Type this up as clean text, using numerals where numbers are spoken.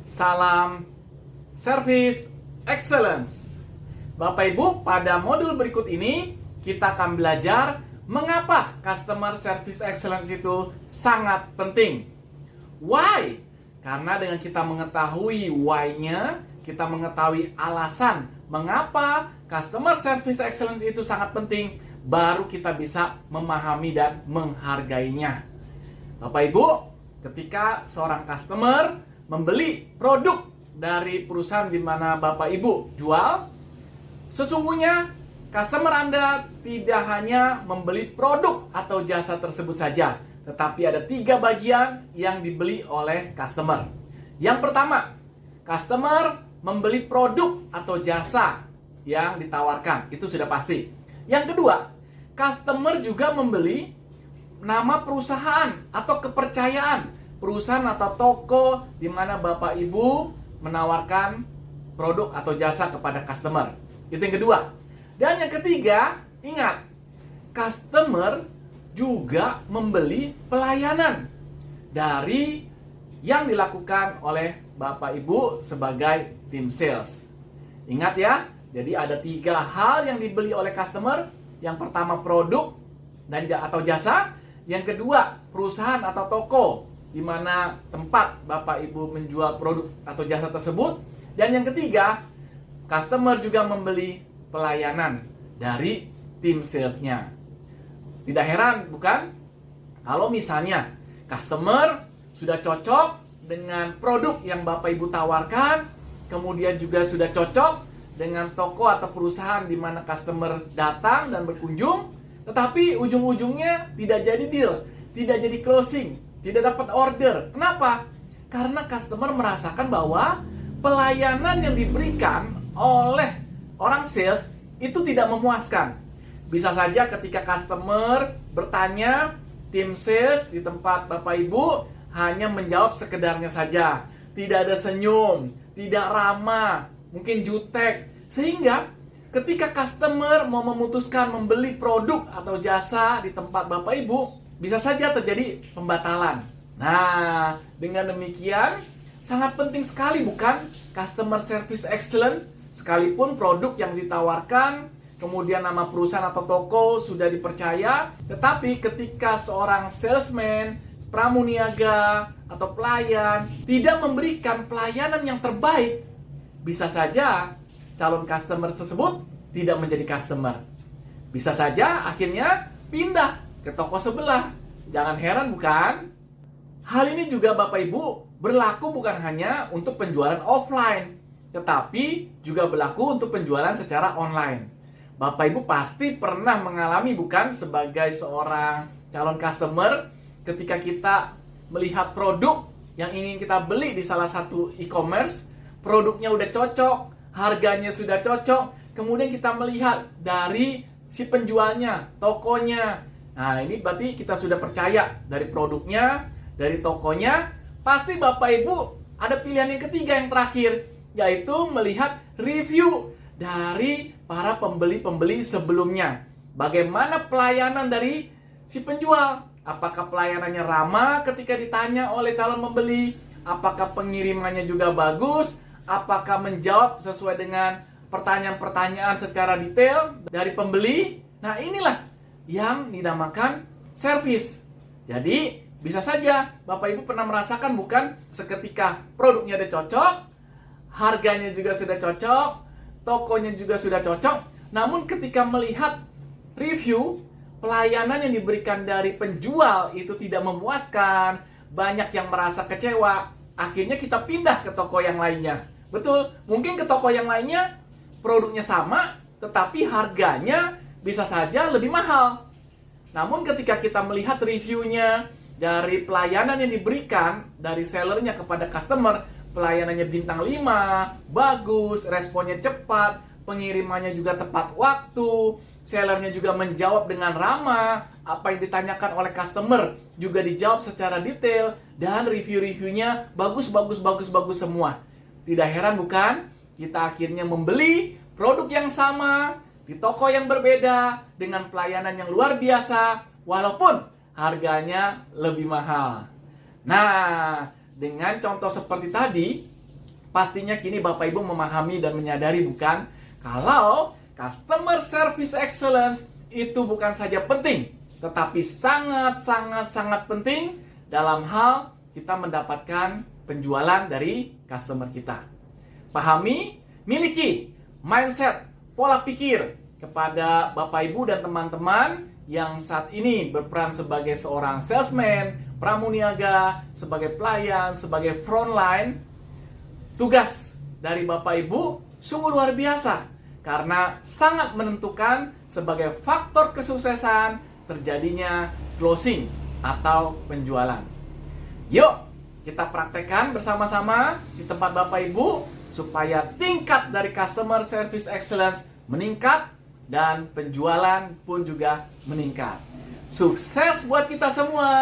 Salam Service Excellence. Bapak Ibu, pada modul berikut ini kita akan belajar mengapa Customer Service Excellence itu sangat penting. Why? Karena dengan kita mengetahui why-nya, kita mengetahui alasan mengapa Customer Service Excellence itu sangat penting, baru kita bisa memahami dan menghargainya. Bapak Ibu, ketika seorang customer membeli produk dari perusahaan di mana Bapak Ibu jual, sesungguhnya customer Anda tidak hanya membeli produk atau jasa tersebut saja, tetapi ada 3 bagian yang dibeli oleh customer. Yang pertama, customer membeli produk atau jasa yang ditawarkan, itu sudah pasti. Yang kedua, customer juga membeli nama perusahaan atau kepercayaan perusahaan atau toko di mana Bapak Ibu menawarkan produk atau jasa kepada customer. Itu yang kedua. Dan yang ketiga, ingat, customer juga membeli pelayanan dari yang dilakukan oleh Bapak Ibu sebagai tim sales. Ingat ya, jadi ada 3 hal yang dibeli oleh customer. Yang pertama produk dan atau jasa. Yang kedua perusahaan atau toko di mana tempat Bapak Ibu menjual produk atau jasa tersebut. Dan yang ketiga, customer juga membeli pelayanan dari tim salesnya. Tidak heran bukan? Kalau misalnya customer sudah cocok dengan produk yang Bapak Ibu tawarkan, kemudian juga sudah cocok dengan toko atau perusahaan di mana customer datang dan berkunjung, tetapi ujung-ujungnya tidak jadi deal, tidak jadi closing, tidak dapat order. Kenapa? Karena customer merasakan bahwa pelayanan yang diberikan oleh orang sales itu tidak memuaskan. Bisa saja ketika customer bertanya, tim sales di tempat Bapak Ibu hanya menjawab sekedarnya saja. Tidak ada senyum, tidak ramah, mungkin jutek. Sehingga ketika customer mau memutuskan membeli produk atau jasa di tempat Bapak Ibu, bisa saja terjadi pembatalan. Nah, dengan demikian sangat penting sekali bukan customer service excellent, sekalipun produk yang ditawarkan, kemudian nama perusahaan atau toko sudah dipercaya, tetapi ketika seorang salesman, pramuniaga atau pelayan tidak memberikan pelayanan yang terbaik, bisa saja calon customer tersebut tidak menjadi customer. Bisa saja akhirnya pindah ke toko sebelah. Jangan heran bukan? Hal ini juga Bapak Ibu berlaku bukan hanya untuk penjualan offline, tetapi juga berlaku untuk penjualan secara online. Bapak Ibu pasti pernah mengalami bukan sebagai seorang calon customer ketika kita melihat produk yang ingin kita beli di salah satu e-commerce, produknya udah cocok, harganya sudah cocok, kemudian kita melihat dari si penjualnya, tokonya. Nah, ini berarti kita sudah percaya dari produknya, dari tokonya. Pasti Bapak Ibu ada pilihan yang ketiga, yang terakhir, yaitu melihat review dari para pembeli-pembeli sebelumnya. Bagaimana pelayanan dari si penjual? Apakah pelayanannya ramah ketika ditanya oleh calon pembeli? Apakah pengirimannya juga bagus? Apakah menjawab sesuai dengan pertanyaan-pertanyaan secara detail dari pembeli? Nah, inilah yang dinamakan service. Jadi, bisa saja Bapak Ibu pernah merasakan bukan seketika produknya udah cocok, harganya juga sudah cocok, tokonya juga sudah cocok, namun ketika melihat review, pelayanan yang diberikan dari penjual itu tidak memuaskan, banyak yang merasa kecewa, akhirnya kita pindah ke toko yang lainnya. Betul, mungkin ke toko yang lainnya produknya sama, tetapi harganya bisa saja lebih mahal. Namun ketika kita melihat reviewnya dari pelayanan yang diberikan dari sellernya kepada customer, pelayanannya bintang 5, bagus, responnya cepat, pengirimannya juga tepat waktu, sellernya juga menjawab dengan ramah, apa yang ditanyakan oleh customer juga dijawab secara detail, dan review-reviewnya bagus semua. Tidak heran bukan? Kita akhirnya membeli produk yang sama di toko yang berbeda dengan pelayanan yang luar biasa, walaupun harganya lebih mahal. Nah, dengan contoh seperti tadi, Pastinya kini Bapak Ibu memahami dan menyadari bukan? Kalau customer service excellence itu bukan saja penting, tetapi sangat penting dalam hal kita mendapatkan penjualan dari customer kita. Pahami, miliki mindset, pola pikir kepada Bapak Ibu dan teman-teman yang saat ini berperan sebagai seorang salesman, pramuniaga, sebagai pelayan, sebagai frontline. Tugas dari Bapak Ibu sungguh luar biasa karena sangat menentukan sebagai faktor kesuksesan terjadinya closing atau penjualan. Yuk, kita praktekkan bersama-sama di tempat Bapak Ibu supaya tingkat dari customer service excellence meningkat dan penjualan pun juga meningkat. Sukses buat kita semua!